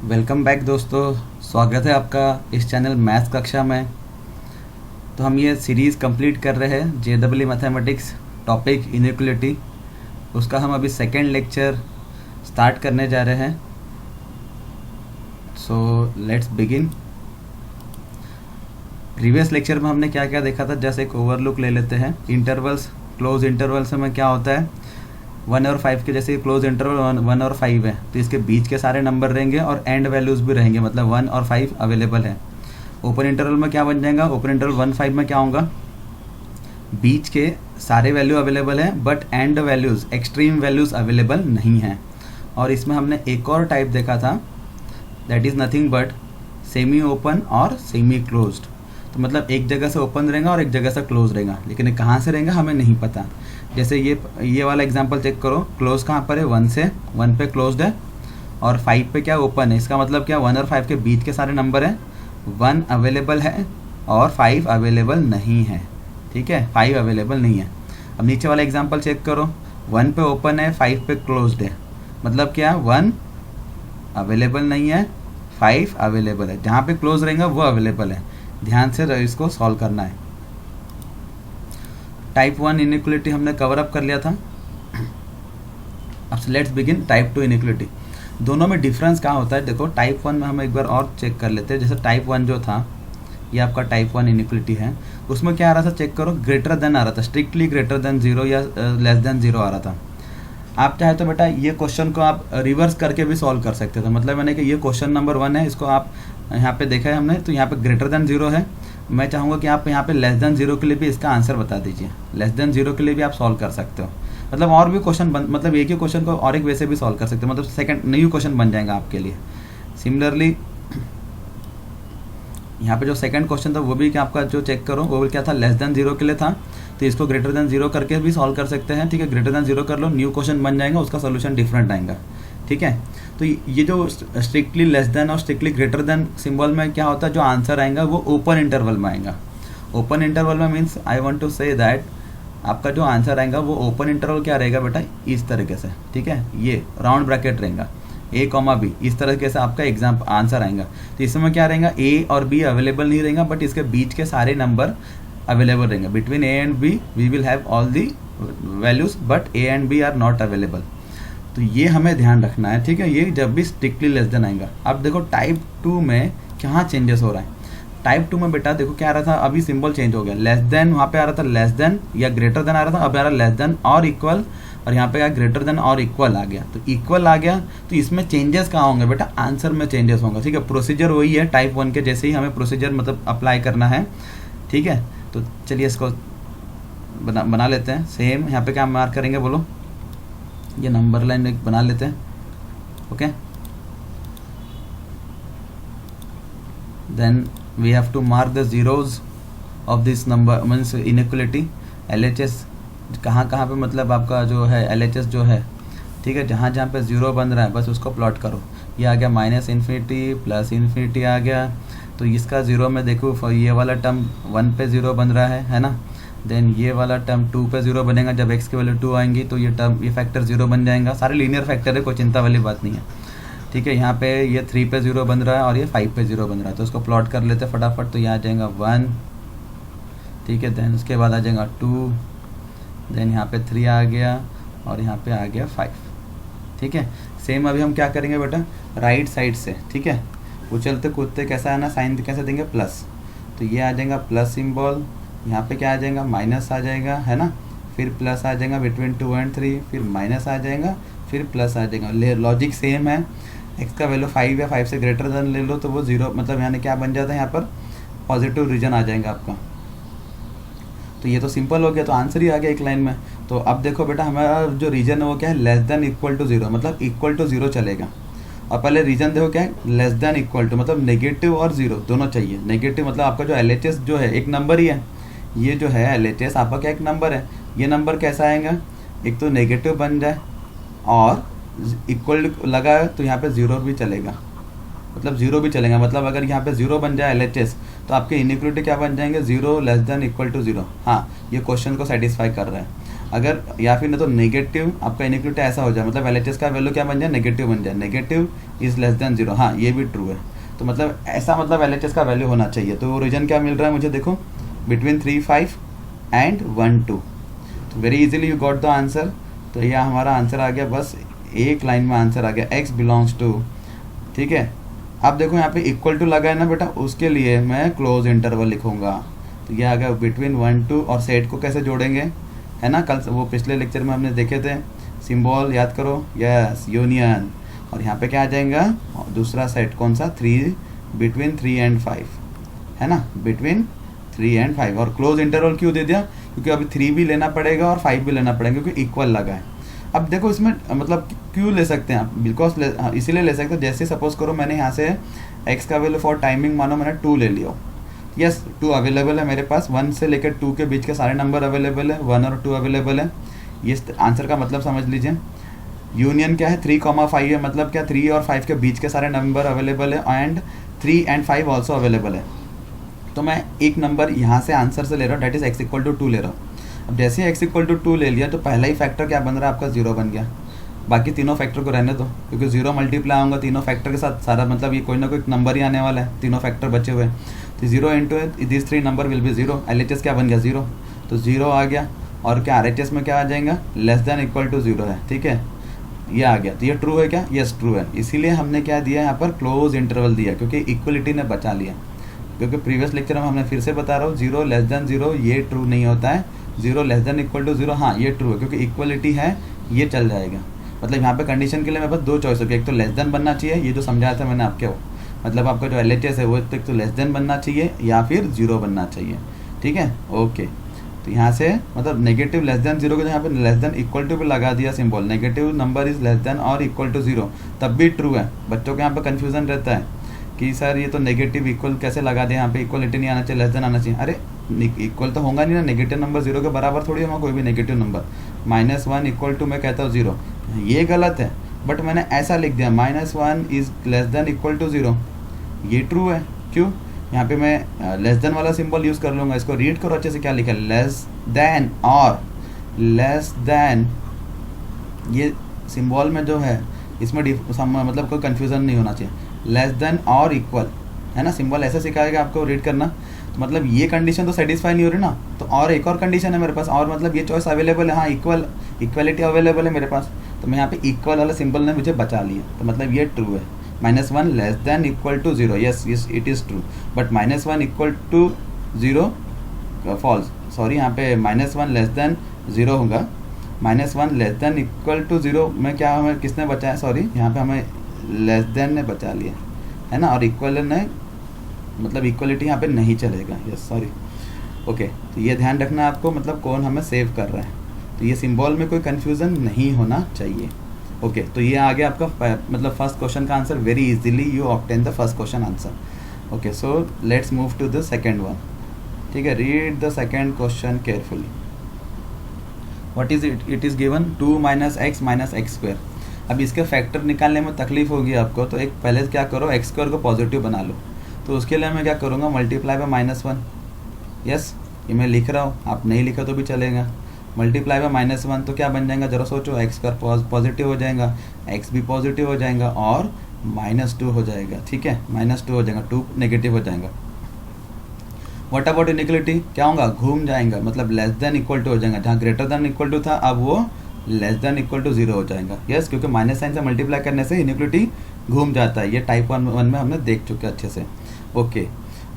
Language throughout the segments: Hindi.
वेलकम बैक दोस्तों। स्वागत है आपका इस चैनल मैथ्स कक्षा में। तो हम ये सीरीज़ कंप्लीट कर रहे हैं JEE मैथमेटिक्स टॉपिक इनइक्वलिटी। उसका हम अभी सेकेंड लेक्चर स्टार्ट करने जा रहे हैं। So let's begin. Previous lecture में हमने क्या क्या देखा था, जैसे एक ओवरलुक ले लेते हैं। इंटरवल्स, क्लोज इंटरवल्स में क्या होता है, 1 और 5 के जैसे क्लोज इंटरवल 1 और 5 है तो इसके बीच के सारे नंबर रहेंगे और एंड वैल्यूज़ भी रहेंगे, मतलब 1 और 5 अवेलेबल है। ओपन इंटरवल में क्या बन जाएगा, ओपन इंटरवल 1 5 में क्या होगा, बीच के सारे वैल्यू अवेलेबल है but and values extreme values available नहीं हैं। और इसमें हमने एक और टाइप देखा था, that is nothing but semi open और सेमी क्लोज्ड। तो मतलब एक जगह से ओपन रहेगा और एक जगह से क्लोज रहेगा, लेकिन ये कहाँ से रहेगा हमें नहीं पता। जैसे ये वाला एग्जांपल चेक करो, क्लोज कहाँ पर है, 1 से 1 पे क्लोज्ड है और 5 पे क्या ओपन है। इसका मतलब क्या, 1 और 5 के बीच के सारे नंबर हैं, 1 अवेलेबल है और 5 अवेलेबल नहीं है। ठीक है, 5 अवेलेबल नहीं है। अब नीचे वाला एग्जाम्पल चेक करो, 1 पे ओपन है, 5 पे क्लोज्ड है, मतलब क्या, 1 अवेलेबल नहीं है, 5 अवेलेबल है। जहाँ पे क्लोज रहेगा वो अवेलेबल है। ध्यान से इसको सॉल्व करना है। टाइप 1 इनइक्वलिटी हमने कवर अप कर लिया था। अब लेट्स बिगिन टाइप 2 इनइक्वलिटी। दोनों में डिफरेंस क्या होता है, देखो टाइप 1 में हम एक बार और चेक कर लेते हैं। जैसे टाइप 1 जो था, ये आपका टाइप 1 इनइक्वलिटी है, उसमें क्या आ रहा था चेक करो, ग्रेटर देन आ रहा था, स्ट्रिक्टली ग्रेटर देन 0 या लेस देन 0 आ रहा था। आप चाहे तो बेटा ये क्वेश्चन को आप रिवर्स करके भी सॉल्व कर सकते थे। मतलब मैंने कि ये क्वेश्चन नंबर 1 है, इसको आप यहाँ पे देखा है हमने, तो यहाँ पे ग्रेटर देन 0 है। मैं चाहूँगा कि आप यहाँ पे लेस देन 0 के लिए भी इसका आंसर बता दीजिए। लेस देन 0 के लिए भी आप सॉल्व कर सकते हो। मतलब और भी क्वेश्चन मतलब एक ही क्वेश्चन को और एक वे से भी सॉल्व कर सकते हो, मतलब सेकंड न्यू क्वेश्चन बन जाएगा आपके लिए। सिमिलरली यहाँ पे जो सेकंड क्वेश्चन था वो भी क्या आपका जो चेक करो, वो भी क्या था, लेस देन 0 के लिए था, तो इसको ग्रेटर देन 0 करके भी सॉल्व कर सकते हैं। ठीक है, ग्रेटर देन 0 कर लो, न्यू क्वेश्चन बन जाएगा, उसका सोल्यूशन डिफरेंट आएगा। ठीक है, तो ये जो स्ट्रिक्टली लेस देन और स्ट्रिक्टली ग्रेटर देन सिंबल में क्या होता है, जो आंसर आएगा वो ओपन इंटरवल में आएगा। ओपन इंटरवल में means I want to say that आपका जो आंसर आएगा वो ओपन इंटरवल क्या रहेगा बेटा, इस तरीके से। ठीक है, ये राउंड ब्रैकेट रहेगा A, B, इस तरीके से आपका एग्जाम आंसर आएगा। तो इसमें क्या रहेगा, A और B अवेलेबल नहीं रहेगा बट इसके बीच के सारे नंबर अवेलेबल रहेंगे। Between A and B we will have all the values but A and B are not available. तो ये हमें ध्यान रखना है। ठीक है, ये जब भी स्ट्रिक्टली लेस देन आएगा। अब देखो टाइप 2 में क्या चेंजेस हो रहा है। टाइप 2 में बेटा देखो क्या आ रहा था, अभी सिंबल चेंज हो गया। लेस देन वहाँ पे आ रहा था लेस देन या ग्रेटर देन आ रहा था, अब आ रहा लेस देन और इक्वल, और यहाँ पे क्या ग्रेटर देन और इक्वल आ गया। तो इक्वल आ गया, तो इसमें चेंजेस कहाँ होंगे बेटा, आंसर में चेंजेस होंगे। ठीक है, प्रोसीजर वही है टाइप 1 के जैसे ही हमें प्रोसीजर मतलब अप्लाई करना है। ठीक है, तो चलिए इसको बना लेते हैं। सेम यहाँ पे क्या मार्क करेंगे बोलो, ये नंबर लाइन एक बना लेते हैं। Okay, then we have to mark the zeros of this number means inequality। LHS कहाँ कहाँ पे मतलब आपका जो है LHS जो है, ठीक है, जहाँ जहाँ पे ज़ीरो बन रहा है बस उसको प्लॉट करो। ये आ गया -इन्फिनिटी प्लस इन्फिनिटी आ गया, तो इसका ज़ीरो में देखो ये वाला टर्म 1 पे ज़ीरो बन रहा है ना। देन ये वाला टर्म 2 पे ज़ीरो बनेगा, जब x की वैल्यू 2 आएंगी तो ये टर्म ये फैक्टर ज़ीरो बन जाएगा। सारे लीनियर फैक्टर है, कोई चिंता वाली बात नहीं है। ठीक है, यहाँ पे ये 3 पे 0 बन रहा है और ये 5 पे 0 बन रहा है, तो उसको प्लॉट कर लेते हैं फटाफट। तो यहाँ आ जाएगा 1, ठीक है, देन उसके बाद आ जाएगा 2, देन यहाँ पे 3 आ गया और यहाँ पे आ गया 5। ठीक है, सेम अभी हम क्या करेंगे बेटा, राइट साइड से। ठीक है, उछलते कूदते कैसा आना, साइन कैसे देंगे, प्लस। तो ये आ जाएगा प्लस सिम्बॉल, यहाँ पे क्या आ जाएगा, माइनस आ जाएगा, है ना, फिर प्लस आ जाएगा बिटवीन 2 एंड 3, फिर माइनस आ जाएगा, फिर प्लस आ जाएगा। लॉजिक सेम है, x का वैल्यू 5 या 5 से ग्रेटर देन ले लो तो वो 0 मतलब यानी क्या बन जाता है, यहाँ पर पॉजिटिव रीजन आ जाएगा आपका। तो ये तो सिंपल हो गया, तो आंसर ही आ गया एक लाइन में। तो अब देखो बेटा हमारा जो रीजन है वो क्या है, लेस देन इक्वल टू 0, मतलब इक्वल टू 0 चलेगा। और पहले रीजन देखो क्या है, लेस देन इक्वल टू मतलब नेगेटिव और 0 दोनों चाहिए। नेगेटिव मतलब आपका जो LHS जो है एक नंबर ही है, ये जो है LHS आपका क्या एक नंबर है। ये नंबर कैसा आएगा, एक तो नेगेटिव बन जाए और इक्वल लगा है तो यहाँ पे 0 भी चलेगा, मतलब 0 भी चलेगा। मतलब अगर यहाँ पे 0 बन जाए LHS तो आपके इनइक्वलिटी क्या बन जाएंगे, 0 लेस देन इक्वल टू 0। हाँ, ये क्वेश्चन को सेटिस्फाई कर रहा है। अगर या फिर नहीं तो नेगेटिव आपका इनइक्वलिटी ऐसा हो जाए, मतलब LHS का वैल्यू क्या बन जाए, नेगेटिव बन जाए, नेगेटिव इज लेस देन 0, हाँ ये भी ट्रू है। तो मतलब ऐसा मतलब LHS का वैल्यू होना चाहिए। तो रीजन क्या मिल रहा है मुझे, देखो बिटवीन 3 5 एंड 1 2। तो very easily you got the answer. तो यह हमारा आंसर आ गया, बस एक लाइन में आंसर आ गया, x बिलोंग्स टू। ठीक है, अब देखो यहाँ पे इक्वल टू लगा है ना बेटा, उसके लिए मैं क्लोज इंटरवल लिखूंगा। तो ये आ गया बिटवीन 1 2, और सेट को कैसे जोड़ेंगे, है ना, कल वो पिछले लेक्चर में हमने देखे थे, सिंबल याद करो, यस यूनियन। और यहाँ पे क्या आ जाएगा, दूसरा सेट कौन सा, 3 बिटवीन 3 एंड 5, है ना, बिटवीन 3 एंड 5। और क्लोज इंटरवल क्यों दे दिया, क्योंकि अभी 3 भी लेना पड़ेगा और 5 भी लेना पड़ेगा, क्योंकि इक्वल लगा है। अब देखो इसमें मतलब क्यों ले सकते हैं आप, बिकॉज इसीलिए ले सकते हैं, जैसे सपोज करो मैंने यहाँ से x का वैल्यू फॉर टाइमिंग मानो मैंने 2 ले लिया, यस 2 अवेलेबल है मेरे पास, 1 से लेकर 2 के बीच के सारे नंबर अवेलेबल है, 1 और 2 अवेलेबल है। ये आंसर का मतलब समझ लीजिए, यूनियन क्या है, 3 5 है, मतलब क्या 3 और 5 के बीच के सारे नंबर अवेलेबल है, एंड 3 एंड 5 ऑल्सो अवेलेबल है। तो मैं एक नंबर यहाँ से आंसर से ले रहा हूँ, that is x equal to 2 ले रहा हूँ। अब जैसे ही x इक्वल टू 2 ले लिया तो पहला ही फैक्टर क्या बन रहा है आपका, 0 बन गया। बाकी तीनों फैक्टर को रहने दो, क्योंकि 0 मल्टीप्लाई होगा तीनों फैक्टर के साथ, सारा मतलब ये कोई ना कोई नंबर ही आने वाला है, तीनों फैक्टर बचे हुए। तो 0 into this 3 number will be 0, LHS क्या बन गया 0, तो 0 आ गया। और क्या RHS में क्या आ जाएगा, लेस देन इक्वल टू 0 है, ठीक है, ये आ गया। तो ये ट्रू है क्या, यस ट्रू है। इसीलिए हमने क्या दिया यहाँ पर, क्लोज इंटरवल दिया, क्योंकि इक्वलिटी ने बचा लिया। क्योंकि प्रीवियस लेक्चर में हमने फिर से बता रहा हूँ, 0 लेस देन 0 ये ट्रू नहीं होता है, 0 लेस देन इक्वल टू 0 हाँ ये ट्रू है, क्योंकि इक्वलिटी है, ये चल जाएगा। मतलब यहाँ पे कंडीशन के लिए मेरे पास 2 चॉइस होगी, एक तो लेस देन बनना चाहिए, ये जो समझाया था मैंने आपके, वो मतलब आपका जो LHS है वो एक तो लेस देन बनना चाहिए या फिर 0 बनना चाहिए, ठीक है, ओके। तो यहाँ से मतलब नेगेटिव लेस देन 0 को यहाँ पे लेस देन इक्वल टू भी लगा दिया symbol, negative number is less then और इक्वल टू 0, तब भी ट्रू है। बच्चों के यहाँ पे कन्फ्यूजन रहता है कि सर ये तो नेगेटिव इक्वल कैसे लगा दे, यहाँ पे इक्वलिटी नहीं आना चाहिए, लेस देन आना चाहिए। अरे इक्वल तो होगा नहीं ना, नेगेटिव नंबर 0 के बराबर थोड़ी होगा कोई भी नेगेटिव नंबर। -1 इक्वल टू मैं कहता हूँ 0, ये गलत है, बट मैंने ऐसा लिख दिया, -1 is less than equal to 0, ये ट्रू है। क्यों, यहाँ पे मैं लेस देन वाला सिंबल यूज़ कर लूँगा। इसको रीड करो अच्छे से, क्या लिखा है, लेस देन और लेस देन, ये सिंबल में जो है इसमें मतलब कोई कन्फ्यूज़न नहीं होना चाहिए, लेस देन और इक्वल, है ना, सिंबल ऐसे सिखाएगा आपको रीड करना। तो मतलब ये कंडीशन तो सेटिस्फाई नहीं हो रही ना, तो और एक और कंडीशन है मेरे पास, और मतलब ये चॉइस अवेलेबल है, हाँ इक्वलिटी अवेलेबल है मेरे पास। तो मैं यहाँ पे इक्वल वाला सिंबल ने मुझे बचा लिया, तो मतलब ये ट्रू है। -1 less than equal to 0, yes it is true, but -1 equal to 0 false, sorry यहाँ पे -1 लेस देन 0 होगा, -1 लेस देन इक्वल टू 0 में क्या हमें किसने बचाया, सॉरी यहाँ पे हमें लेस देन ने बचा लिया, है ना, और इक्वल ने मतलब इक्वलिटी यहाँ पे नहीं चलेगा, यस सॉरी, ओके। तो ये ध्यान रखना आपको, मतलब कौन हमें सेव कर रहा है, तो ये सिंबल में कोई कन्फ्यूज़न नहीं होना चाहिए, ओके। तो ये आ गया आपका मतलब फर्स्ट क्वेश्चन का answer, very easily you obtain the first question answer, okay. So let's move to the second one, ठीक है, read the second question carefully. What is it is given 2 - x - x²। अब इसके फैक्टर निकालने में तकलीफ होगी आपको, तो एक पहले क्या करो, x² को पॉजिटिव बना लो। तो उसके लिए मैं क्या करूँगा, मल्टीप्लाई बाय -1, यस ये मैं लिख रहा हूँ, आप नहीं लिखा तो भी चलेगा, मल्टीप्लाई बाय -1, तो क्या बन जाएगा, जरा सोचो, x² पॉजिटिव हो जाएगा, x भी पॉजिटिव हो जाएगा और -2 हो जाएगा, ठीक है, -2 हो जाएगा, 2 नेगेटिव हो जाएगा। व्हाट अबाउट इनइक्वलिटी, क्या होगा, घूम जाएगा, मतलब लेस देन इक्वल टू हो जाएगा, जहाँ ग्रेटर देन इक्वल टू था अब वो लेस देन इक्वल टू 0 हो जाएगा, यस क्योंकि माइनस साइन से मल्टीप्लाई करने से इनइक्वलिटी घूम जाता है, ये टाइप 1 में हमने देख चुके अच्छे से, ओके।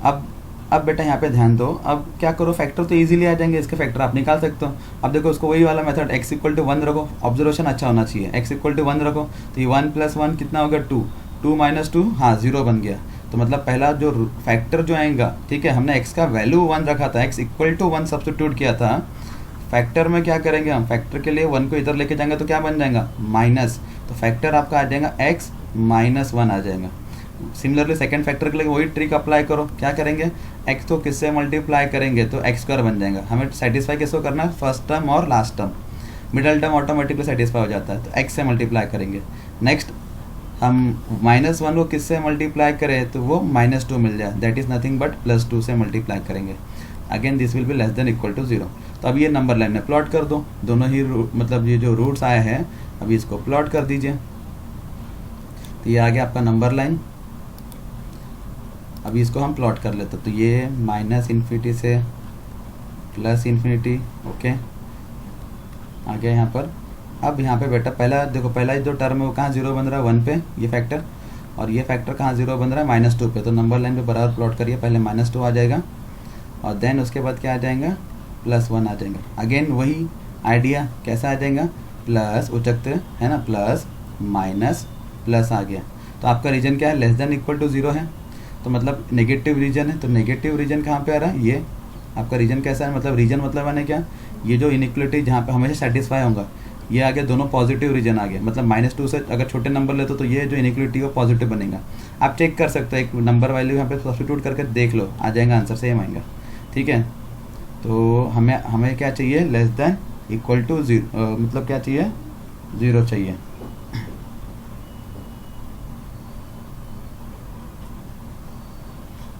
अब बेटा यहाँ पे ध्यान दो, अब क्या करो, फैक्टर तो इजीली आ जाएंगे, इसके फैक्टर आप निकाल सकते हो। अब देखो उसको वही वाला मेथड, x इक्वल टू 1 रखो, ऑब्जर्वेशन अच्छा होना चाहिए, x इक्वल टू 1 रखो, तो ये 1 + 1 कितना हो गया 2, 2 - 2 हाँ 0 बन गया। तो मतलब पहला जो फैक्टर जो आएगा, ठीक है, हमने x का वैल्यू 1 रखा था, x इक्वल टू 1 सब्स्टिट्यूट किया था, फैक्टर में क्या करेंगे हम, फैक्टर के लिए 1 को इधर लेके जाएंगे तो क्या बन जाएगा माइनस, तो फैक्टर आपका आ जाएगा x - 1 आ जाएगा। सिमिलरली सेकंड फैक्टर के लिए वही ट्रिक अप्लाई करो, क्या करेंगे, x को किससे मल्टीप्लाई करेंगे तो x² बन जाएगा। हमें सेटिस्फाई किसको करना है, फर्स्ट टर्म और last term, middle term automatically satisfy हो जाता है, तो x से मल्टीप्लाई करेंगे। नेक्स्ट हम -1 को किससे मल्टीप्लाई करें तो वो -2 मिल जाए, दैट इज़ नथिंग बट +2 से मल्टीप्लाई करेंगे। Again this will be less than equal to 0। तो अब ये नंबर लाइन में प्लॉट कर दो दोनों ही मतलब ये जो रूट्स आए हैं अभी इसको प्लॉट कर दीजिए। तो ये आ गया आपका नंबर लाइन। अभी इसको हम प्लॉट कर लेते तो ये -∞ से +∞, ओके आ गया यहाँ पर। अब यहाँ पे बेटा पहला देखो, पहला जो टर्म है वो कहाँ 0 बन रहा है 1 पे ये फैक्टर, और ये फैक्टर कहाँ 0 बन रहा है -2 पे। तो नंबर लाइन पे बराबर प्लॉट करिए, पहले -2 आ जाएगा और देन उसके बाद क्या आ जाएगा +1 आ जाएगा। अगेन वही आइडिया कैसा आ जाएगा, प्लस उचकते है ना, प्लस माइनस प्लस आ गया। तो आपका रीजन क्या है, लेस देन इक्वल टू 0 है, तो मतलब नेगेटिव रीजन है। तो नेगेटिव रीजन कहाँ पे आ रहा है, ये आपका रीजन कैसा है, मतलब रीजन मतलब मैंने क्या, ये जो इनइक्वलिटी जहाँ पे हमेशा सेटिस्फाई होगा ये आ गया, दोनों पॉजिटिव रीजन आ गया। मतलब -2 से अगर छोटे नंबर लेते तो ये जो इनइक्वलिटी है पॉजिटिव बनेगा। आप चेक कर सकते हो, एक नंबर वैल्यू यहाँ पे सब्स्टिट्यूट करके देख लो, आ जाएगा आंसर सेम आएगा। ठीक है, तो हमें क्या चाहिए, लेस देन इक्वल टू 0, मतलब क्या चाहिए 0 चाहिए।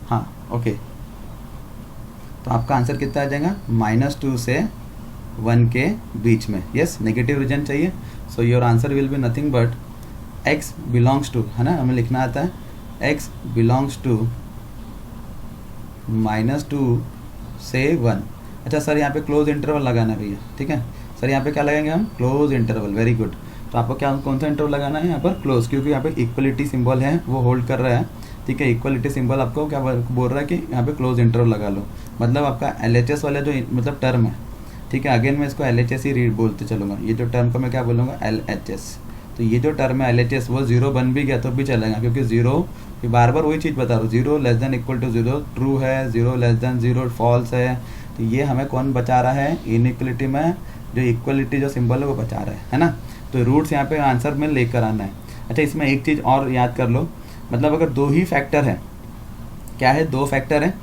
हाँ ओके, तो आपका आंसर कितना आ जाएगा, -2 से 1 के बीच में। यस, नेगेटिव रीजन चाहिए। So your answer will be nothing but x belongs to, है ना, हमें लिखना आता है x बिलोंग्स टू -2 से 1। अच्छा सर यहाँ पे क्लोज इंटरवल लगाना है भैया, ठीक है सर, यहाँ पे क्या लगाएंगे हम, क्लोज इंटरवल। Very good. तो आपको क्या कौन सा इंटरवल लगाना है यहाँ पर, क्लोज, क्योंकि यहाँ पे इक्वलिटी सिंबल है वो होल्ड कर रहा है। ठीक है, इक्वलिटी सिंबल आपको क्या बोल रहा है कि यहाँ पे क्लोज इंटरवल लगा लो, मतलब आपका LHS वाला जो मतलब टर्म है। ठीक है, अगेन मैं इसको LHS ही रीड बोलते चलूँगा, ये जो टर्म को मैं क्या बोलूँगा LHS। तो ये जो टर्म है LHS वो 0 बन भी गया तो भी चलेगा, क्योंकि 0 बार बार वही चीज़ बता रहा हूँ, 0 less than equal to 0 true है, 0 लेस देन 0 फॉल्स है। तो ये हमें कौन बचा रहा है, इनइक्वलिटी में जो इक्वलिटी जो सिंबल है वो बचा रहा है ना। तो रूट्स यहाँ पे आंसर में लेकर आना है। अच्छा, इसमें एक चीज़ और याद कर लो, मतलब अगर 2 ही फैक्टर है, क्या है 2 फैक्टर है,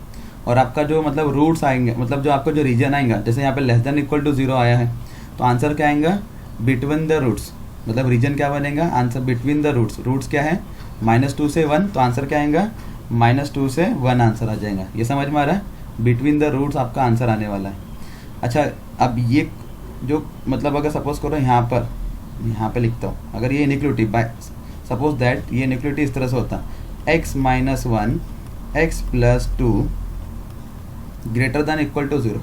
और आपका जो मतलब रूट्स आएंगे, मतलब जो आपका जो रीजन आएगा, जैसे यहाँ पे लेस देन इक्वल टू 0 आया है तो आंसर क्या आएगा, बिटवीन द रूट्स। मतलब रीजन क्या बनेगा, answer between the roots. Roots क्या है -2 से 1, तो आंसर क्या आएगा -2 से 1 आंसर आ जाएगा। ये समझ में आ रहा है, बिटवीन द रूट्स आपका आंसर आने वाला है। अच्छा, अब ये जो मतलब अगर सपोज करो यहाँ पे लिखता हूँ, अगर ये इनइक्वलिटी बाय सपोज दैट ये इनइक्वलिटी इस तरह से होता x - 1 x + 2 greater than equal to 0,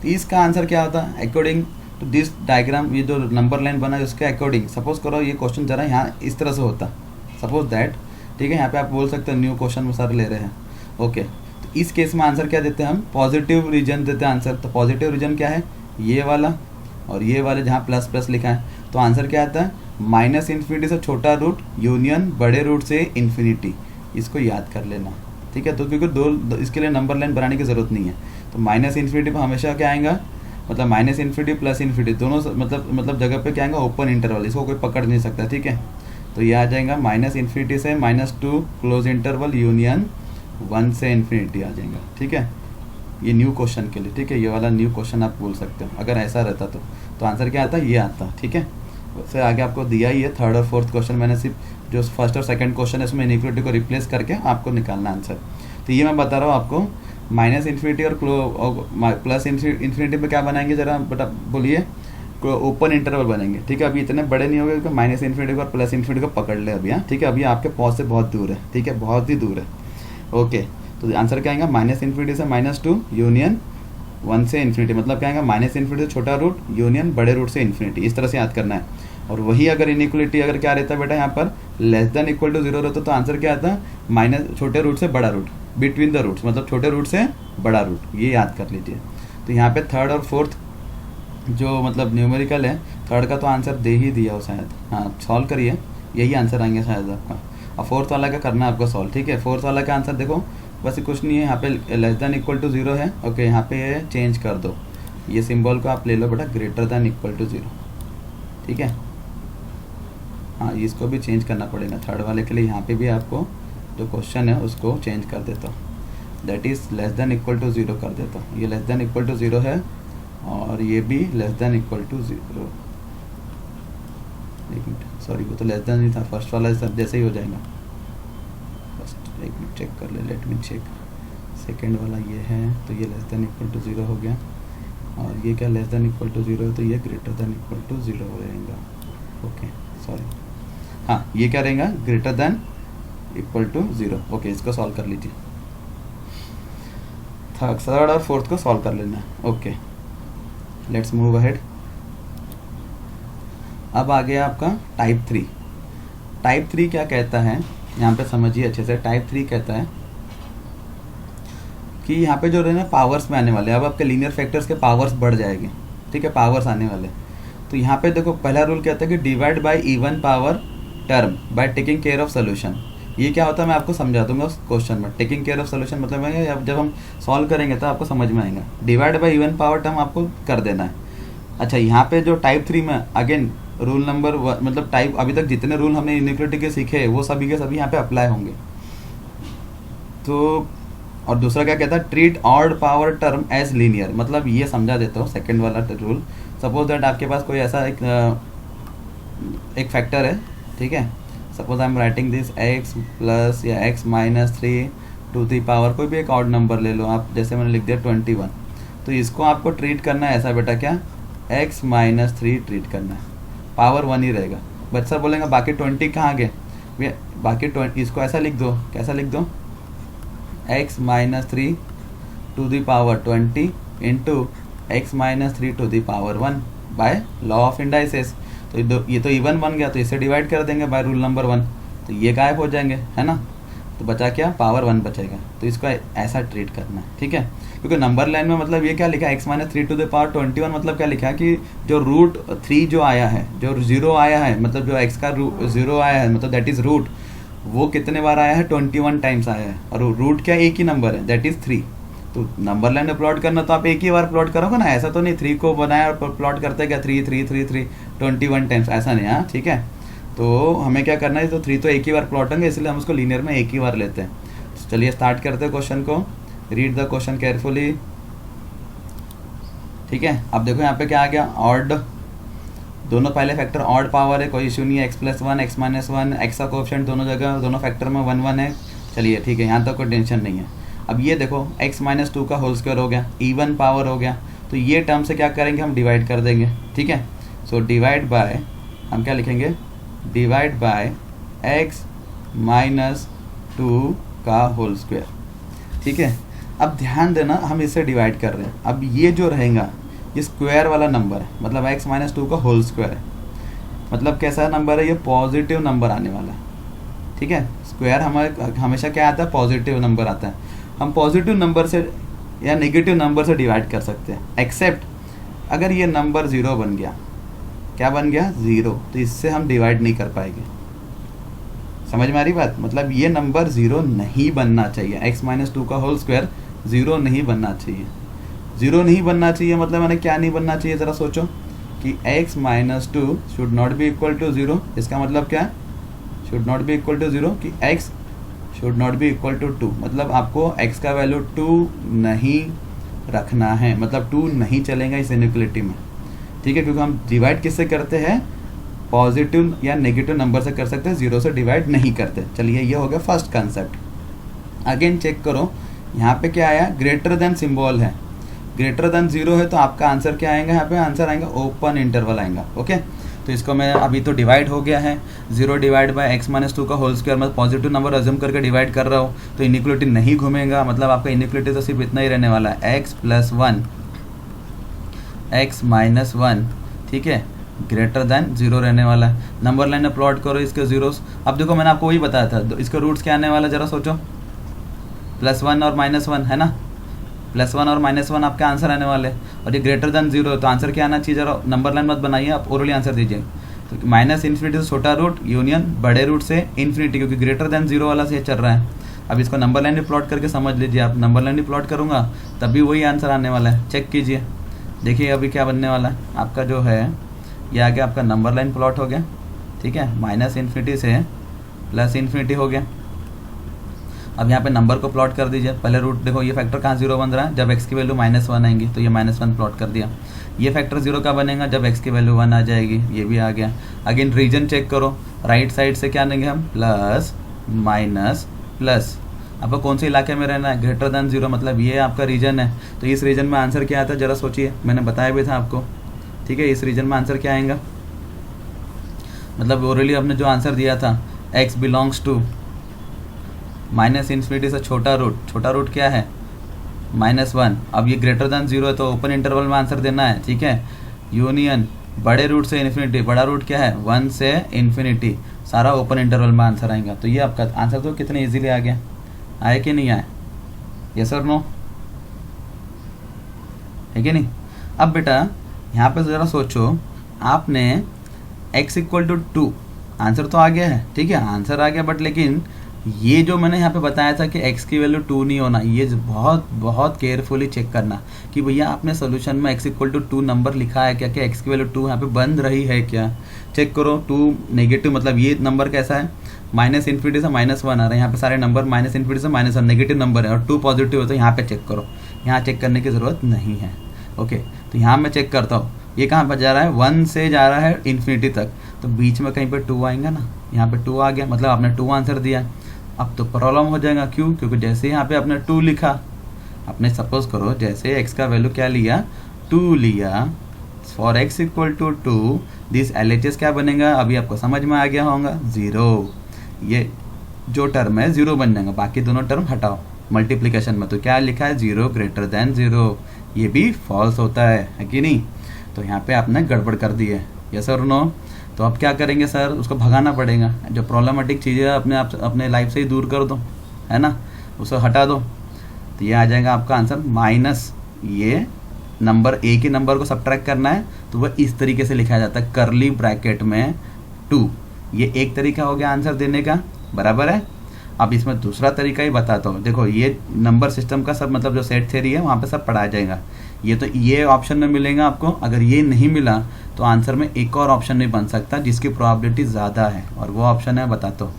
तो इसका आंसर क्या होता है, अकॉर्डिंग टू दिस डायग्राम, ये जो नंबर लाइन बना है उसके अकॉर्डिंग। सपोज करो ये क्वेश्चन जरा यहाँ इस तरह से होता, सपोज दैट, ठीक है, यहाँ पे आप बोल सकते हैं न्यू क्वेश्चन सर ले रहे हैं, ओके। तो इस केस में आंसर क्या देते हैं हम, पॉजिटिव रीजन देते हैं आंसर। तो पॉजिटिव रीजन क्या है, ये वाला और ये वाले जहाँ ++ लिखा है। तो आंसर क्या आता है, -∞ से छोटा रूट यूनियन बड़े रूट से इन्फिनिटी। इसको याद कर लेना, ठीक है। तो क्योंकि दो इसके लिए नंबर लाइन बनाने की ज़रूरत नहीं है। तो -∞ पर हमेशा क्या आएगा, मतलब -∞ +∞ दोनों मतलब जगह पे क्या आएगा, ओपन इंटरवल, इसको कोई पकड़ नहीं सकता, ठीक है। तो ये आ जाएगा -∞ से -2 क्लोज इंटरवल यूनियन 1 से इन्फिनिटी आ जाएगा, ठीक है। ये न्यू क्वेश्चन के लिए, ठीक है, ये वाला न्यू क्वेश्चन आप बोल सकते हो अगर ऐसा रहता तो आंसर क्या आता, ये आता, ठीक है। उससे आगे आपको दिया ही है 3rd और 4th क्वेश्चन, मैंने सिर्फ जो 1st और 2nd क्वेश्चन है उसमें इनइक्वलिटी को रिप्लेस करके आपको निकालना आंसर। तो ये मैं बता रहा हूँ आपको, -∞ और +∞ पे क्या बनाएंगे जरा बता बोलिए, ओपन इंटरवल बनेंगे, ठीक है। अभी इतने बड़े नहीं हो गए कि -∞ और +∞ को पकड़ ले अभी, हाँ ठीक है, अभी आपके पहुँच से बहुत दूर है, ठीक है, बहुत ही दूर है, ओके। तो आंसर क्या आएगा, -∞ से -2 यूनियन 1 से इन्फिनिटी, मतलब क्या आएगा, -∞ से छोटा रूट यूनियन बड़े रूट से इन्फिनिटी, इस तरह से याद करना है। और वही अगर इनइक्वलिटी अगर क्या रहता है बेटा, यहाँ पर लेस देन इक्वल टू 0 रहता तो आंसर क्या आता है, छोटे रूट से बड़ा रूट, बिटवीन द रूट्स, मतलब छोटे रूट से बड़ा रूट, ये याद कर लीजिए। तो यहाँ पे 3rd और 4th जो मतलब न्यूमेरिकल है, 3rd का तो आंसर दे ही दिया हो शायद, हाँ सॉल्व करिए, यही आंसर आएंगे शायद आपका। और 4th वाला का करना है आपको सॉल्व, ठीक है। 4th वाला का आंसर देखो, बस कुछ नहीं है, यहाँ पे लेस देन इक्वल टू 0 है, ओके। यहाँ पे चेंज कर दो, ये सिंबल को आप ले लो बेटा, ग्रेटर देन इक्वल टू 0, ठीक है। हाँ, इसको भी चेंज करना पड़ेगा 3rd वाले के लिए। यहाँ पे भी आपको जो क्वेश्चन है उसको चेंज कर देता हूँ, that is less than equal to 0 कर देता हूँ। ये लेस देन इक्वल टू 0 है और ये भी लेस देन इक्वल टू 0। एक मिनट, सॉरी वो तो लेस देन नहीं था, फर्स्ट वाला सब जैसे ही हो जाएगा। फर्स्ट एक मिनट चेक कर ले, लेट मी चेक सेकेंड वाला ये है, तो ये लेस देन इक्वल टू 0 हो गया, और ये क्या लेस देन इक्वल टू 0 है, तो ये ग्रेटर देन इक्वल टू 0 हो रहेगा। ओके सॉरी, हाँ ये क्या रहेगा, greater than equal to 0। Okay, इसको सॉल्व कर लीजिए, थर्ड और फोर्थ को सॉल्व कर लेना। Okay, let's move ahead. अब आ गया आपका टाइप 3। टाइप 3 क्या कहता है, यहाँ पे समझिए अच्छे से। टाइप 3 कहता है कि यहाँ पे जो है पावर्स में आने वाले, अब आपके लीनियर फैक्टर्स के पावर्स बढ़ जाएंगे, ठीक है, पावर्स आने वाले। तो यहाँ पे देखो पहला रूल कहता है कि divide by even power term by taking care of solution. ये क्या होता है मैं आपको समझा दूंगा उस क्वेश्चन में। टेकिंग केयर ऑफ सोल्यूशन मतलब है जब हम सॉल्व करेंगे तो आपको समझ में आएगा। Divide by even power term आपको कर देना है। अच्छा, यहाँ पे जो टाइप 3 में अगेन रूल नंबर मतलब टाइप, अभी तक जितने रूल हमने इनइक्वालिटी के सीखे वो सभी के सभी यहाँ पे अप्लाई होंगे। तो और दूसरा क्या कहता है, treat odd power term as linear. मतलब ये समझा देता हूँ सेकंड वाला रूल। सपोज दैट आपके पास कोई ऐसा एक फैक्टर है, ठीक है, suppose I am writing this x plus या x minus 3 to the power, कोई भी एक ऑड नंबर ले लो आप, जैसे मैंने लिख दिया 21। तो इसको आपको ट्रीट करना है ऐसा बेटा, क्या x माइनस 3 ट्रीट करना है, पावर 1 ही रहेगा। बच्चा बोलेगा बाकी 20 कहाँ गए, बाकी 20, इसको ऐसा लिख दो, कैसा लिख दो, x minus 3 to the power 20 into x minus 3 to the power 1 by law of indices. तो ये तो इवन बन गया, तो इसे डिवाइड कर देंगे बाय रूल नंबर 1, तो ये गायब हो जाएंगे, है ना। तो बचा क्या, पावर 1 बचेगा। तो इसको ऐसा ट्रीट करना है, ठीक है। क्योंकि नंबर लाइन में मतलब ये क्या लिखा है, x minus 3 to the power 21, मतलब क्या लिखा है कि जो रूट 3 जो आया है, जो 0 आया है, मतलब जो x का 0 आया है, मतलब दैट इज रूट, वो कितने बार आया है, 21 टाइम्स आया है। और रूट क्या एक ही नंबर है, दैट इज 3। तो नंबर लाइन में प्लॉट करना तो आप एक ही बार प्लॉट करोगे ना, ऐसा तो नहीं 3 को बनाया और प्लॉट करते क्या 3 3 3 3 21 टाइम्स, ऐसा नहीं। हाँ ठीक है, तो हमें क्या करना है, तो 3 तो एक ही बार प्लॉट होंगे, इसलिए हम उसको लीनियर में एक ही बार लेते हैं। तो चलिए स्टार्ट करते हैं क्वेश्चन को। रीड द क्वेश्चन केयरफुली, ठीक है। अब देखो यहाँ पे क्या आ गया, ऑड, दोनों पहले फैक्टर ऑड पावर है, कोई इशू नहीं है, x plus 1 x minus 1, x का कोएफिशिएंट दोनों जगह दोनों फैक्टर में 1 1 है। चलिए ठीक है, यहाँ तक कोई टेंशन नहीं है। अब ये देखो x माइनस 2 का होल स्क्वायर हो गया, इवन पावर हो गया, तो ये टर्म से क्या करेंगे, हम डिवाइड कर देंगे, ठीक है। सो डिवाइड बाय, हम क्या लिखेंगे, डिवाइड बाय x माइनस 2 का होल स्क्वायर, ठीक है। अब ध्यान देना, हम इससे डिवाइड कर रहे हैं। अब ये जो रहेगा ये स्क्वायर वाला नंबर है, मतलब x माइनस 2 का होल स्क्वायर है, मतलब कैसा नंबर है, ये पॉजिटिव नंबर आने वाला है, ठीक है। स्क्वायर हमारे हमेशा क्या आता है, पॉजिटिव नंबर आता है। हम पॉजिटिव नंबर से या नेगेटिव नंबर से डिवाइड कर सकते हैं, एक्सेप्ट अगर ये नंबर 0 बन गया, क्या बन गया, 0, तो इससे हम डिवाइड नहीं कर पाएंगे। समझ में आ रही बात, मतलब ये नंबर 0 नहीं बनना चाहिए, x माइनस 2 का होल स्क्वायर 0 नहीं बनना चाहिए। 0 नहीं बनना चाहिए मतलब मैंने क्या नहीं बनना चाहिए, ज़रा सोचो कि x माइनस 2 should not be equal to 0। इसका मतलब क्या है, should not be equal to 0, कि x should not be equal to 2, मतलब आपको x का वैल्यू 2 नहीं रखना है, मतलब 2 नहीं चलेगा इस इनइक्वालिटी में, ठीक है। क्योंकि हम डिवाइड किससे करते हैं, पॉजिटिव या नेगेटिव नंबर से कर सकते हैं, 0 से डिवाइड नहीं करते। चलिए ये हो गया फर्स्ट कंसेप्ट। अगेन चेक करो, यहाँ पे क्या आया, ग्रेटर देन सिंबल है, ग्रेटर देन 0 है, तो आपका आंसर क्या आएगा, यहाँ पे आंसर आएगा ओपन इंटरवल आएगा, ओके। तो इसको मैं अभी तो डिवाइड हो गया है, 0 डिवाइड बाय x माइनस 2 का होल स्क्वायर, मैं पॉजिटिव नंबर अज्यूम करके डिवाइड कर रहा हूँ, तो इनइक्वालिटी नहीं घूमेगा, मतलब आपका इनइक्वालिटी तो सिर्फ इतना ही रहने वाला है, x प्लस 1 x माइनस 1, ठीक है, ग्रेटर देन 0 रहने वाला है। नंबर लाइन में प्लॉट करो इसके जीरोस। अब देखो मैंने आपको वही बताया था, इसके रूट्स क्या आने वाला, जरा सोचो, +1 और -1 है ना, +1 और -1 आपके आंसर आने वाले, और ये ग्रेटर देन 0, तो आंसर क्या आना चाहिए, जरा नंबर लाइन मत बनाइए, आप ओरली आंसर दीजिए। तो माइनस इन्फिनिटी से छोटा रूट यूनियन बड़े रूट से इन्फिनिटी, क्योंकि ग्रेटर देन 0 वाला से चल रहा है। अब इसको नंबर लाइन में प्लॉट करके समझ लीजिए आप, नंबर लाइन में प्लॉट करूँगा तभी वही आंसर आने वाला है। चेक कीजिए, देखिए अभी क्या बनने वाला है आपका, जो है ये आगे आपका नंबर लाइन प्लॉट हो गया, ठीक है, माइनस इन्फिनिटी से प्लस इन्फिनिटी हो गया। अब यहाँ पे नंबर को प्लॉट कर दीजिए, पहले रूट देखो, ये फैक्टर कहाँ 0 बन रहा है, जब x की वैल्यू -1 आएंगी, तो ये -1 प्लॉट कर दिया। ये फैक्टर 0 का बनेगा जब x की वैल्यू 1 आ जाएगी, ये भी आ गया। अगेन रीजन चेक करो, राइट साइड से क्या लेंगे हम, प्लस माइनस प्लस, आपको कौन से इलाके में रहना है, ग्रेटर देन 0 मतलब ये आपका रीजन है। तो इस रीजन में आंसर क्या आता है ज़रा सोचिए, मैंने बताया भी था आपको, ठीक है। इस रीजन में आंसर क्या आएगा, मतलब ओरली आपने जो आंसर दिया था x belongs to minus infinity से छोटा रूट क्या है -1। अब ये ग्रेटर देन 0 है तो ओपन इंटरवल में आंसर देना है, ठीक है। यूनियन बड़े रूट से इन्फिनिटी, बड़ा रूट क्या है 1 से इन्फिनिटी, सारा ओपन इंटरवल में आंसर आएगा। तो ये आपका आंसर तो कितने इजीली आ गया, आए कि नहीं आए, यस और नो, है कि नहीं। अब बेटा यहाँ पे ज़रा सोचो, आपने x इक्वल टू 2 आंसर तो आ गया है, ठीक है, आंसर आ गया, बट लेकिन ये जो मैंने यहाँ पे बताया था कि x की वैल्यू 2 नहीं होना, ये बहुत बहुत केयरफुली चेक करना कि भैया आपने सोल्यूशन में x इक्वल टू 2 नंबर लिखा है क्या, कि x की वैल्यू 2 यहाँ पे बन रही है क्या, चेक करो। 2 नेगेटिव मतलब ये नंबर कैसा है, माइनस इन्फिनिटी से -1 आ रहा है, यहाँ पे सारे नंबर माइनस इन्फिनिटी से -1 नेगेटिव नंबर है, और 2 पॉजिटिव है, तो यहाँ पे चेक करो, यहाँ चेक करने की ज़रूरत नहीं है। ओके, तो यहाँ मैं चेक करता हूँ, ये कहाँ पर जा रहा है, 1 से जा रहा है इन्फिनिटी तक, तो बीच में कहीं पर 2 आएगा ना, यहाँ पे 2 आ गया, मतलब आपने 2 आंसर दिया। अब तो प्रॉब्लम हो जाएगा, क्यों, क्योंकि जैसे यहाँ पे आपने 2 लिखा, आपने सपोज करो जैसे x का वैल्यू क्या लिया 2 लिया, for x equal to 2 this LHS क्या बनेगा, अभी आपको समझ में आ गया होगा 0, ये जो टर्म है 0 बन जाएगा, बाकी दोनों टर्म हटाओ मल्टीप्लिकेशन में, तो क्या लिखा है 0 ग्रेटर देन 0, ये भी फॉल्स होता है कि नहीं। तो यहाँ पे आपने गड़बड़ कर दी है, यस और नो। तो अब क्या करेंगे सर, उसको भगाना पड़ेगा, जो प्रॉब्लमेटिक चीज़ें अपने लाइफ से ही दूर कर दो, है ना, उसे हटा दो। तो ये आ जाएगा आपका आंसर माइनस, ये नंबर ए के नंबर को सब्ट्रैक्ट करना है तो वह इस तरीके से लिखा जाता है, करली ब्रैकेट में 2। ये एक तरीका हो गया आंसर देने का, बराबर है। अब इसमें दूसरा तरीका ही बताता हूँ, देखो ये नंबर सिस्टम का सब मतलब जो सेट थ्योरी है वहाँ पे सब पढ़ाया जाएगा। ये तो ये ऑप्शन में मिलेगा आपको, अगर ये नहीं मिला तो आंसर में एक और ऑप्शन नहीं बन सकता जिसकी प्रोबेबिलिटी ज़्यादा है, और वो ऑप्शन है बताता हूँ,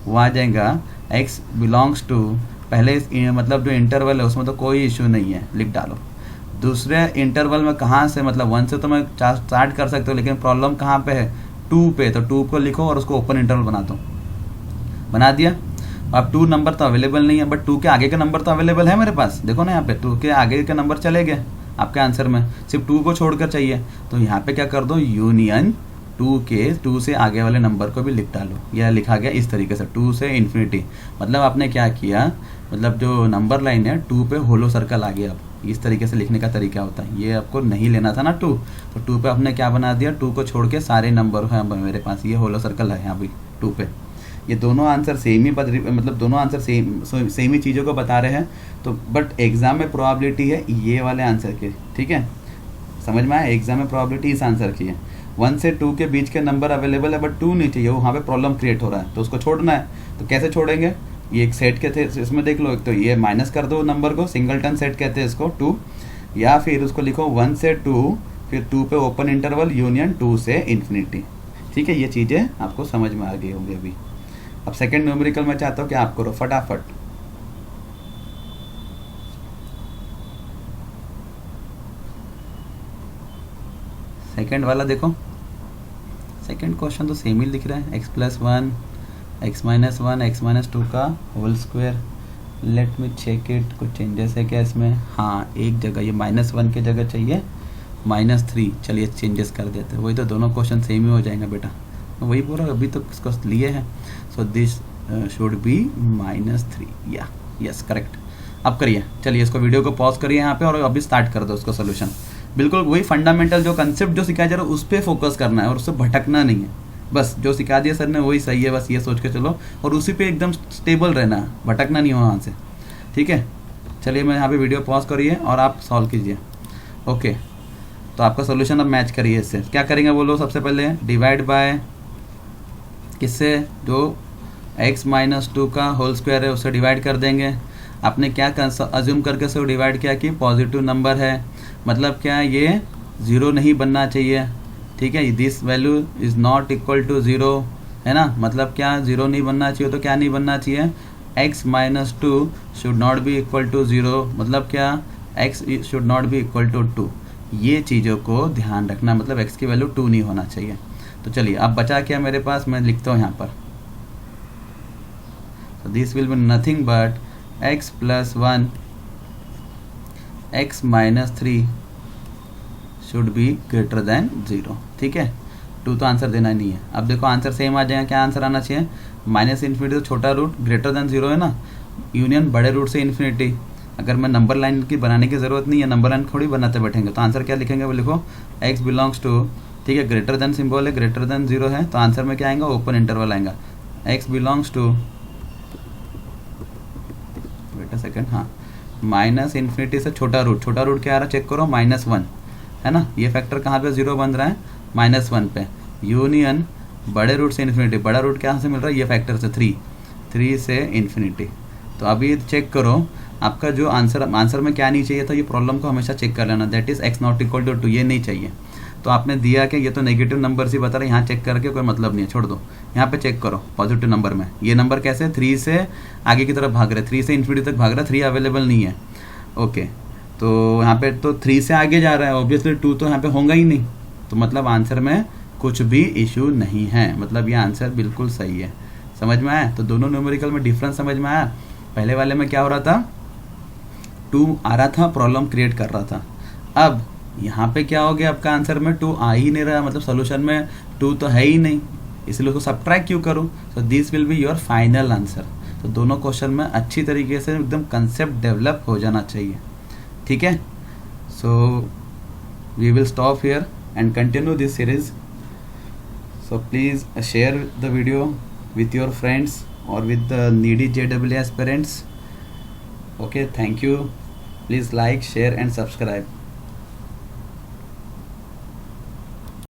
वो आ जाएगा x बिलोंग्स टू, पहले मतलब जो इंटरवल है उसमें तो कोई इशू नहीं है, लिख डालो। दूसरे इंटरवल में कहाँ से, मतलब 1 से तो मैं स्टार्ट कर सकता हूँ, लेकिन प्रॉब्लम कहाँ पे है 2 पे, तो 2 को लिखो और उसको ओपन इंटरवल बना दो, बना दिया। अब 2 नंबर तो अवेलेबल नहीं है, बट 2 के आगे का नंबर तो अवेलेबल है मेरे पास, देखो ना यहाँ पे 2 के आगे के नंबर चले गए आपके आंसर में, सिर्फ 2 को छोड़कर चाहिए, तो यहाँ पे क्या कर दो, यूनियन 2 से आगे वाले नंबर को भी लिख डालो। यह लिखा गया इस तरीके से 2 से इन्फिनिटी, मतलब आपने क्या किया, मतलब जो नंबर लाइन है 2 पे होलो सर्कल आ गया। अब इस तरीके से लिखने का तरीका होता है, ये आपको नहीं लेना था ना 2, तो 2 पे आपने क्या बना दिया, 2 को छोड़ के सारे नंबर हैं मेरे पास, ये होलो सर्कल है यहाँ भी 2 पे। ये दोनों आंसर सेम ही मतलब दोनों आंसर सेम ही चीज़ों को बता रहे हैं, तो बट एग्जाम में प्रोबेबिलिटी है ये वाले आंसर की, ठीक है, समझ में आया, एग्जाम में प्रोबेबिलिटी इस आंसर की है। 1 से 2 के बीच के नंबर अवेलेबल है बट 2 नहीं चाहिए, वहाँ पे प्रॉब्लम क्रिएट हो रहा है, तो उसको छोड़ना है। तो कैसे छोड़ेंगे, ये एक सेट के थे, इसमें देख लो, एक तो ये माइनस कर दो नंबर को, सिंगलटन सेट कहते हैं इसको 2, या फिर उसको लिखो 1 से 2, फिर 2 पे ओपन इंटरवल यूनियन 2 से इन्फिनिटी, ठीक है। ये चीज़ें आपको समझ में आ गई होंगी अभी। अब सेकंड न्यूमेरिकल मैं चाहता हूँ कि आप करो फटाफट, सेकंड वाला देखो, सेकंड क्वेश्चन तो सेम ही लिख रहा है, x+1 x-1 x-2 का whole square. Let me check it, कुछ चेंजेस है क्या इसमें, हाँ एक जगह ये -1 की जगह चाहिए -3, चलिए चेंजेस कर देते हैं, वही तो दोनों क्वेश्चन सेम ही हो जाएंगे बेटा, वही पूरा अभी तो इसको लिए हैं। सो दिस शुड बी -3, या यस करेक्ट। अब करिए, चलिए इसको वीडियो को पॉज करिए यहाँ पे और अभी स्टार्ट कर दो उसको सोल्यूशन। बिल्कुल वही फंडामेंटल जो कंसेप्ट जो सिखाया जा रहा है उस पर फोकस करना है और उससे भटकना नहीं है, बस जो सिखा दिया सर ने वही सही है, बस ये सोच के चलो और उसी पे एकदम स्टेबल रहना है, भटकना नहीं हो वहाँ से, ठीक है। चलिए मैं यहाँ पे वीडियो पॉज करिए और आप सॉल्व कीजिए। ओके, तो आपका सोल्यूशन अब मैच करिए इससे, क्या करेंगे बोलो, सबसे पहले डिवाइड बाय किससे, जो x-2 का होल स्क्वायर है उससे डिवाइड कर देंगे। आपने क्या अज्यूम करके उसको डिवाइड किया कि पॉजिटिव नंबर है, मतलब क्या ये 0 नहीं बनना चाहिए, ठीक है, this value is not equal to 0, है ना, मतलब क्या 0 नहीं बनना चाहिए, तो क्या नहीं बनना चाहिए, x-2 should not be equal to 0, मतलब क्या x should not be equal to 2। ये चीज़ों को ध्यान रखना, मतलब x की वैल्यू 2 नहीं होना चाहिए। तो चलिए अब बचा क्या मेरे पास, मैं लिखता हूँ यहाँ पर, so this will be nothing but x plus 1 x minus 3 should be greater than 0। ठीक है, 2 तो आंसर देना नहीं है। अब देखो आंसर सेम आ जाएगा, क्या आंसर आना चाहिए, माइनस इन्फिनिटी तो छोटा रूट ग्रेटर देन 0 है ना, यूनियन बड़े रूट से इन्फिनिटी। अगर मैं नंबर लाइन की बनाने की ज़रूरत नहीं है, नंबर लाइन थोड़ी बनाते बैठेंगे, तो आंसर क्या लिखेंगे वो लिखो, x बिलोंग्स टू, ठीक है, ग्रेटर देन सिंबल है, ग्रेटर देन 0 है, तो आंसर में क्या आएगा, ओपन इंटरवल आएगा, x belongs to, wait a second, हाँ, माइनस इन्फिनिटी से छोटा रूट क्या आ रहा है चेक करो, -1 है ना, ये फैक्टर कहाँ पे 0 बन रहा है, -1 पे, यूनियन बड़े रूट से इन्फिनिटी, बड़ा रूट कहाँ से मिल रहा है, ये फैक्टर से 3 से इन्फिनिटी। तो अभी चेक करो आपका जो आंसर में क्या नहीं चाहिए था, ये प्रॉब्लम को हमेशा चेक कर लेना, that is x not equal to 2, ये नहीं चाहिए। तो आपने दिया कि ये तो नेगेटिव नंबर ही बता रहा है, यहाँ चेक करके कोई मतलब नहीं है, छोड़ दो, यहाँ पे चेक करो पॉजिटिव नंबर में, ये नंबर कैसे 3 से आगे की तरफ भाग रहे, 3 से इन्फिनिटी तक भाग रहा है, 3 अवेलेबल नहीं है। ओके, तो यहाँ पे तो 3 से आगे जा रहा है, ऑब्वियसली 2 तो यहाँ पे होगा ही नहीं, तो मतलब आंसर में कुछ भी इशू नहीं है, मतलब ये आंसर बिल्कुल सही है। समझ में आया? तो दोनों न्यूमेरिकल में डिफरेंस समझ में आया। पहले वाले में क्या हो रहा था, 2 आ रहा था, प्रॉब्लम क्रिएट कर रहा था। अब यहाँ पे क्या हो गया, आपका आंसर में 2 आ ही नहीं रहा, मतलब सोल्यूशन में 2 तो है ही नहीं, इसलिए उसको सब्ट्रैक्ट क्यों करूँ। So this will be your final answer. तो दोनों क्वेश्चन में अच्छी तरीके से एकदम कंसेप्ट डेवलप हो जाना चाहिए। ठीक है, so we will stop here and continue this series. So please share the video with your friends or with the needy JEE aspirants. Okay, thank you. Please like, share and subscribe.